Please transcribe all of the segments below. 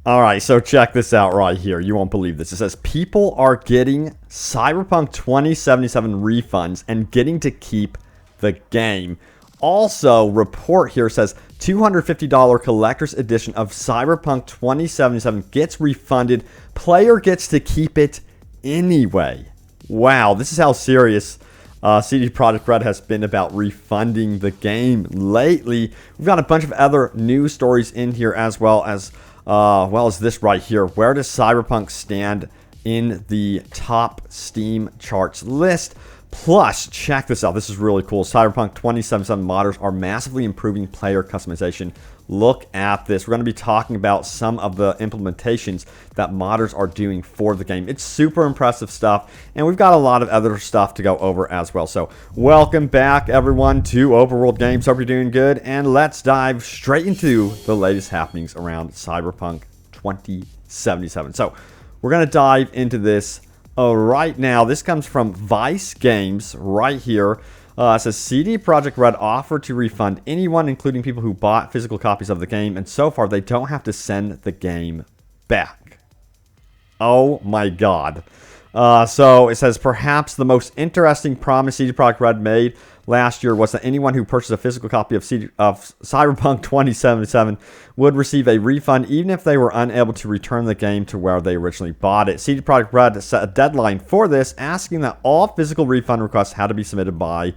All right, so check this out right here. You won't believe this. It says people are getting Cyberpunk 2077 refunds and getting to keep the game. Also, report here says $250 collector's edition of Cyberpunk 2077 gets refunded. Player gets to keep it anyway. Wow, this is how serious CD Projekt RED has been about refunding the game lately. We've got a bunch of other news stories in here as well as this right here. Where does Cyberpunk stand in the top Steam charts list? Plus, check this out. This is really cool. Cyberpunk 2077 modders are massively improving player customization. Look at this. We're going to be talking about some of the implementations that modders are doing for the game. It's super impressive stuff, and we've got a lot of other stuff to go over as well. So, welcome back, everyone, to Overworld Games. Hope you're doing good, and let's dive straight into the latest happenings around Cyberpunk 2077. So, we're going to dive into this right now. This comes from Vice Games right here. It says CD Projekt RED offered to refund anyone, including people who bought physical copies of the game, and so far they don't have to send the game back. Oh my god. So it says perhaps the most interesting promise CD Projekt RED made last year was that anyone who purchased a physical copy of Cyberpunk 2077 would receive a refund even if they were unable to return the game to where they originally bought it. CD Projekt RED set a deadline for this, asking that all physical refund requests had to be submitted by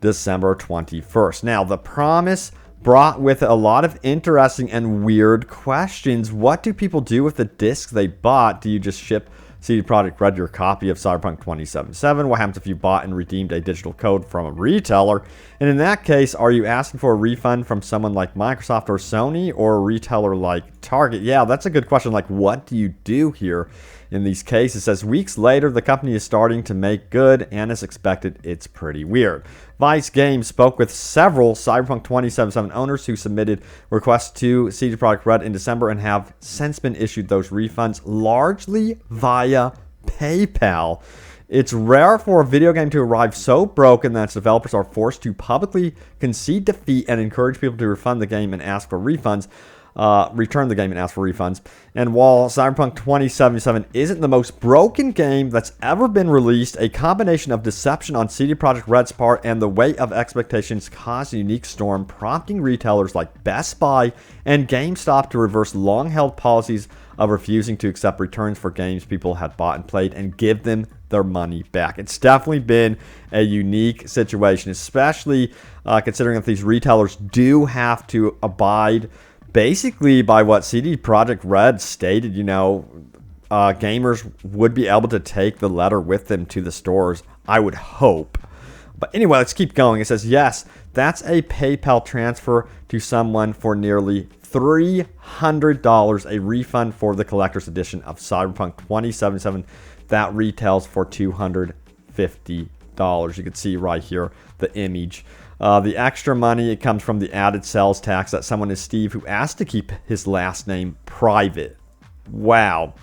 December 21st. Now, the promise brought with it a lot of interesting and weird questions. What do people do with the discs they bought? Do you just ship CD Projekt RED your copy of Cyberpunk 2077? What happens if you bought and redeemed a digital code from a retailer? And in that case, are you asking for a refund from someone like Microsoft or Sony, or a retailer like Target? Yeah, that's a good question. Like, what do you do here in these cases? It says weeks later, the company is starting to make good, and as expected, it's pretty weird. Vice Games spoke with several Cyberpunk 2077 owners who submitted requests to CD Projekt RED in December and have since been issued those refunds largely via PayPal. It's rare for a video game to arrive so broken that its developers are forced to publicly concede defeat and encourage people to refund the game and ask for refunds. Return the game and ask for refunds. And while Cyberpunk 2077 isn't the most broken game that's ever been released, a combination of deception on CD Projekt RED's part and the weight of expectations caused a unique storm, prompting retailers like Best Buy and GameStop to reverse long-held policies of refusing to accept returns for games people had bought and played and give them their money back. It's definitely been a unique situation, especially considering that these retailers do have to abide basically by what CD Projekt RED stated. You know, gamers would be able to take the letter with them to the stores, I would hope. But anyway, let's keep going. It says, yes, that's a PayPal transfer to someone for nearly $300, a refund for the collector's edition of Cyberpunk 2077 that retails for $250. You can see right here the image. The extra money, it comes from the added sales tax that someone is Steve who asked to keep his last name private. Wow.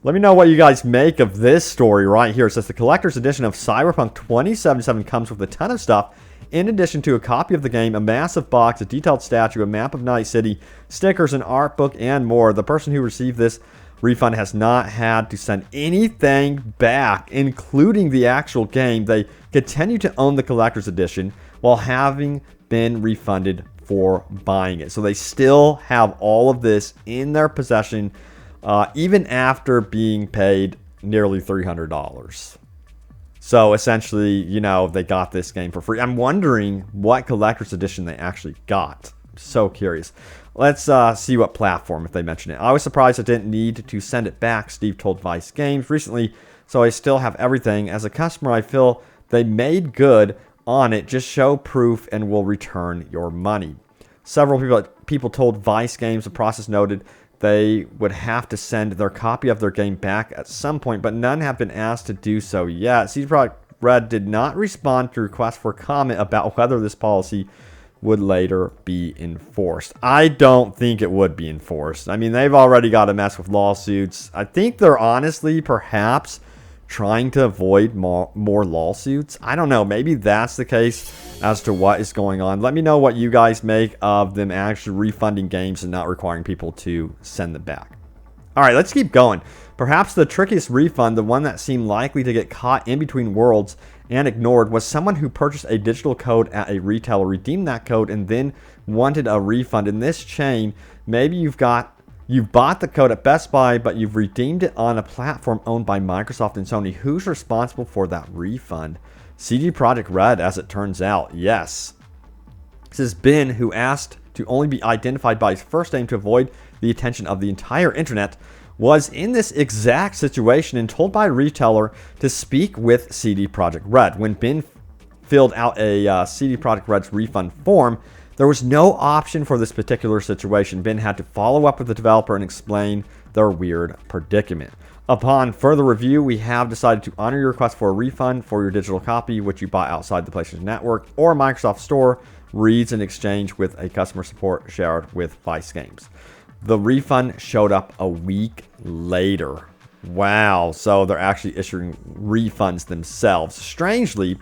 Let me know what you guys make of this story right here. It says the collector's edition of Cyberpunk 2077 comes with a ton of stuff. In addition to a copy of the game, a massive box, a detailed statue, a map of Night City, stickers, an art book, and more. The person who received this refund has not had to send anything back, including the actual game. They continue to own the collector's edition while having been refunded for buying it. So they still have all of this in their possession, even after being paid nearly $300. So essentially, you know, they got this game for free. I'm wondering what collector's edition they actually got. I'm so curious. Let's see what platform, if they mention it. I was surprised I didn't need to send it back, Steve told Vice Games recently, so I still have everything. As a customer, I feel they made good on it. Just show proof and we'll return your money. Several people told Vice Games the process noted they would have to send their copy of their game back at some point, but none have been asked to do so yet. CD Projekt RED did not respond to requests for comment about whether this policy would later be enforced. I don't think it would be enforced. I mean, they've already got to mess with lawsuits. I think they're honestly perhaps trying to avoid more lawsuits. I don't know. Maybe that's the case as to what is going on. Let me know what you guys make of them actually refunding games and not requiring people to send them back. All right, let's keep going. Perhaps the trickiest refund, the one that seemed likely to get caught in between worlds and ignored, was someone who purchased a digital code at a retailer, redeemed that code, and then wanted a refund. In this chain, maybe you've bought the code at Best Buy, but you've redeemed it on a platform owned by Microsoft and Sony. Who's responsible for that refund? CD Projekt RED, as it turns out. Yes. This is Ben, who asked to only be identified by his first name to avoid the attention of the entire internet, was in this exact situation and told by a retailer to speak with CD Projekt RED. When Ben filled out a CD Projekt RED's refund form, there was no option for this particular situation. Ben had to follow up with the developer and explain their weird predicament. Upon further review, we have decided to honor your request for a refund for your digital copy, which you bought outside the PlayStation Network or Microsoft Store, reads in exchange with a customer support shared with Vice Games. The refund showed up a week later. Wow, so they're actually issuing refunds themselves. Strangely,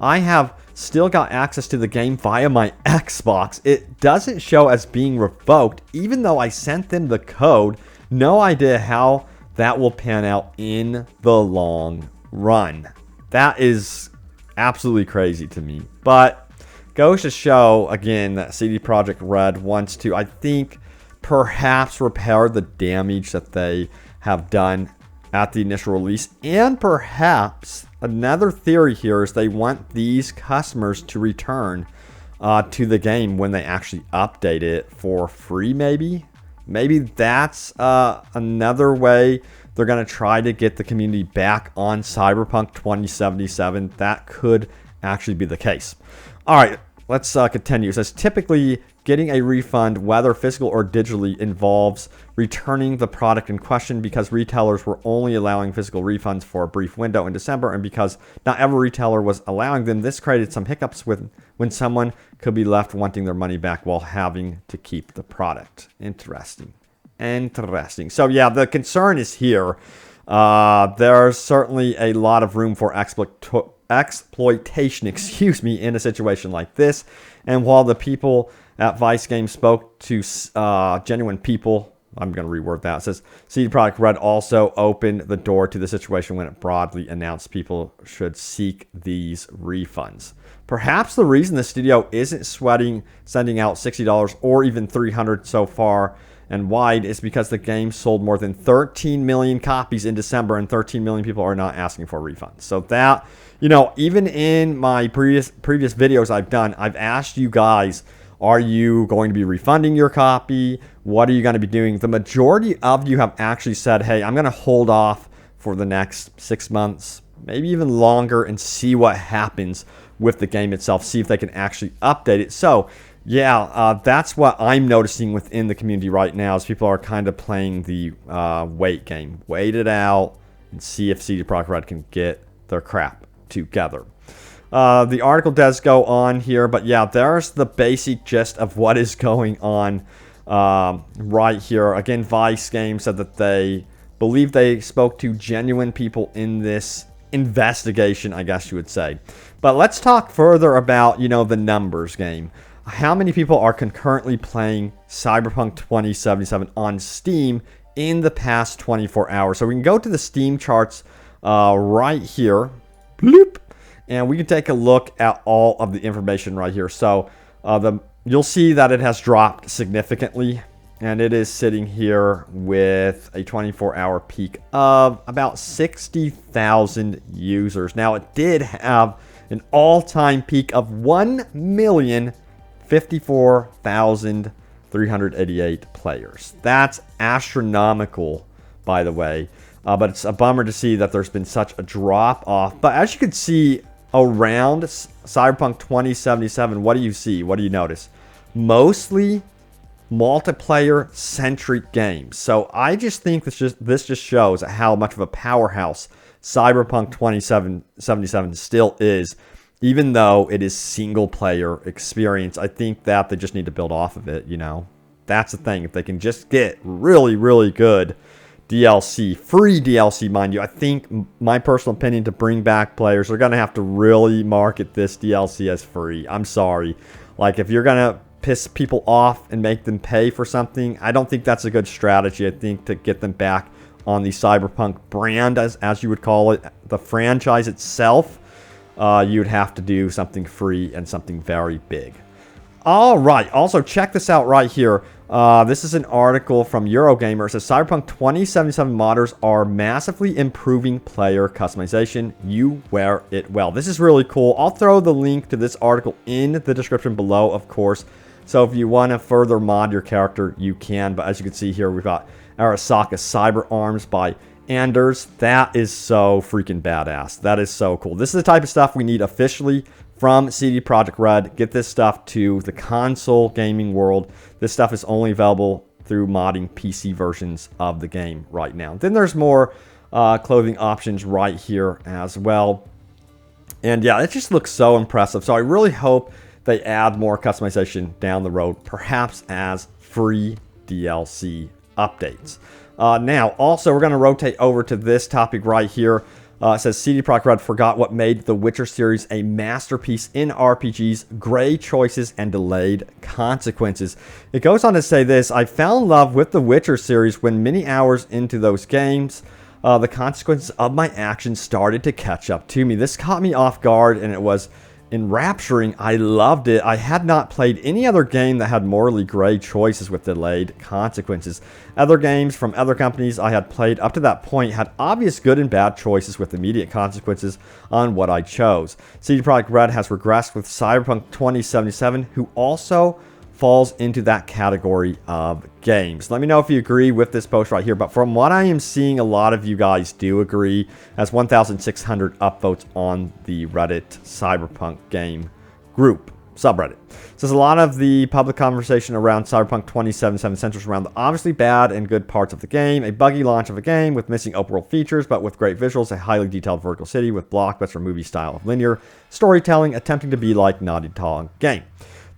I have still got access to the game via my Xbox. It doesn't show as being revoked, even though I sent them the code. No idea how that will pan out in the long run. That is absolutely crazy to me. But goes to show, again, that CD Projekt RED wants to, I think, perhaps repair the damage that they have done at the initial release. And perhaps another theory here is they want these customers to return to the game when they actually update it for free, maybe. Maybe that's another way they're going to try to get the community back on Cyberpunk 2077. That could actually be the case. All right, let's continue. It says, typically, getting a refund, whether physical or digitally, involves returning the product in question because retailers were only allowing physical refunds for a brief window in December, and because not every retailer was allowing them. This created some hiccups when someone could be left wanting their money back while having to keep the product. Interesting. So yeah, the concern is here. There's certainly a lot of room for exploitation, in a situation like this. And while the people at Vice Games spoke to genuine people, I'm going to reword that. It says, CD Projekt RED also opened the door to the situation when it broadly announced people should seek these refunds. Perhaps the reason the studio isn't sending out $60 or even $300 so far and wide is because the game sold more than 13 million copies in December, and 13 million people are not asking for refunds. So that, even in my previous videos I've done, I've asked you guys, are you going to be refunding your copy? What are you going to be doing? The majority of you have actually said, hey, I'm going to hold off for the next 6 months, maybe even longer, and see what happens with the game itself, see if they can actually update it. So yeah, that's what I'm noticing within the community right now, is people are kind of playing the wait game. Wait it out and see if CD Projekt RED can get their crap together. The article does go on here, but yeah, there's the basic gist of what is going on right here. Again, Vice Games said that they believe they spoke to genuine people in this investigation, I guess you would say. But let's talk further about, the numbers game. How many people are concurrently playing Cyberpunk 2077 on Steam in the past 24 hours? So we can go to the Steam charts right here. Bloop. And we can take a look at all of the information right here. So you'll see that it has dropped significantly. And it is sitting here with a 24-hour peak of about 60,000 users. Now, it did have an all-time peak of 1,054,388 players. That's astronomical, by the way. But it's a bummer to see that there's been such a drop-off. But as you can see around Cyberpunk 2077, what do you see? What do you notice? Mostly multiplayer-centric games. So I just think this just shows how much of a powerhouse Cyberpunk 2077 still is, even though it is single-player experience. I think that they just need to build off of it, That's the thing. If they can just get really, really good DLC, free DLC, mind you, I think, my personal opinion, to bring back players, they're going to have to really market this DLC as free. I'm sorry. Like, if you're going to piss people off and make them pay for something. I don't think that's a good strategy. I think to get them back on the Cyberpunk brand, as you would call it, the franchise itself, you'd have to do something free and something very big. All right. Also, check this out right here. This is an article from Eurogamer. It says Cyberpunk 2077 modders are massively improving player customization. You wear it well. This is really cool. I'll throw the link to this article in the description below, of course. So if you want to further mod your character, you can. But as you can see here, we've got Arasaka Cyber Arms by Anders. That is so freaking badass. That is so cool. This is the type of stuff we need officially from CD Projekt RED. Get this stuff to the console gaming world. This stuff is only available through modding PC versions of the game right now. Then there's more clothing options right here as well. And yeah, it just looks so impressive. So I really hope they add more customization down the road, perhaps as free DLC updates. Now, also, we're going to rotate over to this topic right here. It says CD Projekt RED forgot what made the Witcher series a masterpiece in RPGs: gray choices and delayed consequences. It goes on to say this: I fell in love with the Witcher series when many hours into those games, the consequences of my actions started to catch up to me. This caught me off guard, and it was enrapturing. I loved it. I had not played any other game that had morally gray choices with delayed consequences. Other games from other companies I had played up to that point had obvious good and bad choices with immediate consequences on what I chose. CD Projekt RED has regressed with Cyberpunk 2077, who also falls into that category of games. Let me know if you agree with this post right here, but from what I am seeing, a lot of you guys do agree, as 1,600 upvotes on the Reddit Cyberpunk game group subreddit. Says a lot of the public conversation around Cyberpunk 2077 centers around the obviously bad and good parts of the game, a buggy launch of a game with missing open world features, but with great visuals, a highly detailed vertical city with blockbuster movie style of linear storytelling, attempting to be like Naughty Dog game.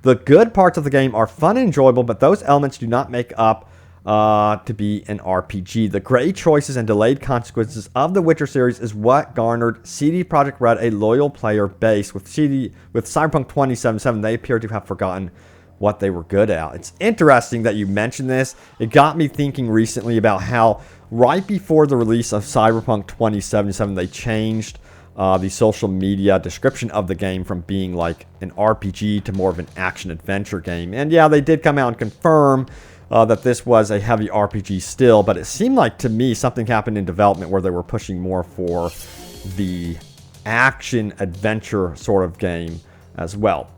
The good parts of the game are fun and enjoyable, but those elements do not make up to be an RPG. The gray choices and delayed consequences of the Witcher series is what garnered CD Projekt RED a loyal player base. With Cyberpunk 2077, they appear to have forgotten what they were good at. It's interesting that you mentioned this. It got me thinking recently about how right before the release of Cyberpunk 2077, they changed the social media description of the game from being like an RPG to more of an action-adventure game. And yeah, they did come out and confirm that this was a heavy RPG still, but it seemed like to me something happened in development where they were pushing more for the action-adventure sort of game as well.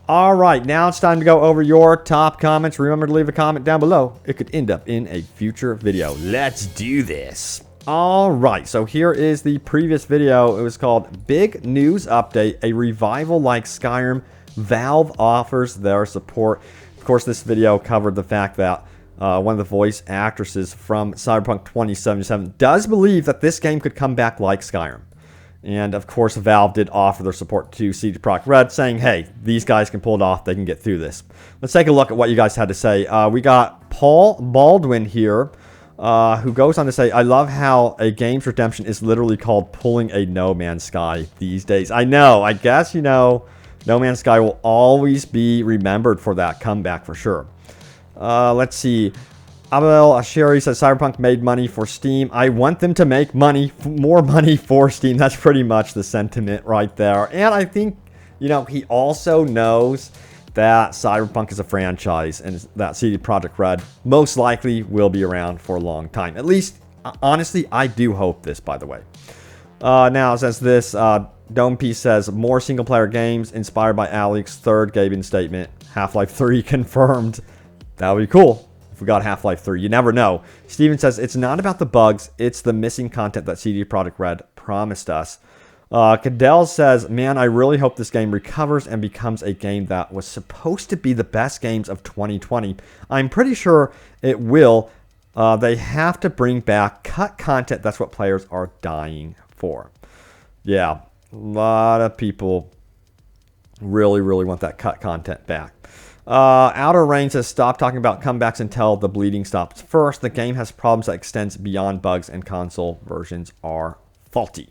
All right, now it's time to go over your top comments. Remember to leave a comment down below. It could end up in a future video. Let's do this. All right, so here is the previous video. It was called Big News Update, a revival like Skyrim. Valve offers their support. Of course, this video covered the fact that one of the voice actresses from Cyberpunk 2077 does believe that this game could come back like Skyrim. And of course, Valve did offer their support to CD Projekt RED, saying, hey, these guys can pull it off. They can get through this. Let's take a look at what you guys had to say. We got Paul Baldwin here, who goes on to say, I love how a game's redemption is literally called pulling a No Man's Sky these days. I know. I guess, you know, No Man's Sky will always be remembered for that comeback for sure. Let's see. Abel Asheri says, Cyberpunk made money for Steam. I want them to make money, more money for Steam. That's pretty much the sentiment right there. And I think, you know, he also knows that Cyberpunk is a franchise and that CD Projekt RED most likely will be around for a long time. At least, honestly, I do hope this, by the way. Now, it says this, Dome Piece says, more single-player games inspired by Alex's third Gaben statement. Half-Life 3 confirmed. That would be cool if we got Half-Life 3. You never know. Steven says, it's not about the bugs, it's the missing content that CD Projekt RED promised us. Cadell says, man, I really hope this game recovers and becomes a game that was supposed to be the best games of 2020. I'm pretty sure it will. They have to bring back cut content. That's what players are dying for. Yeah, a lot of people really, really want that cut content back. Outer Rain says, stop talking about comebacks until the bleeding stops first. The game has problems that extends beyond bugs and console versions are faulty.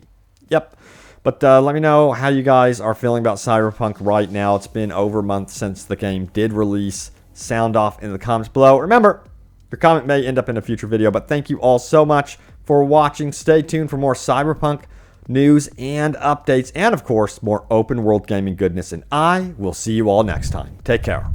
Yep. But let me know how you guys are feeling about Cyberpunk right now. It's been over a month since the game did release. Sound off in the comments below. Remember, your comment may end up in a future video, but thank you all so much for watching. Stay tuned for more Cyberpunk news and updates, and of course, more open world gaming goodness. And I will see you all next time. Take care.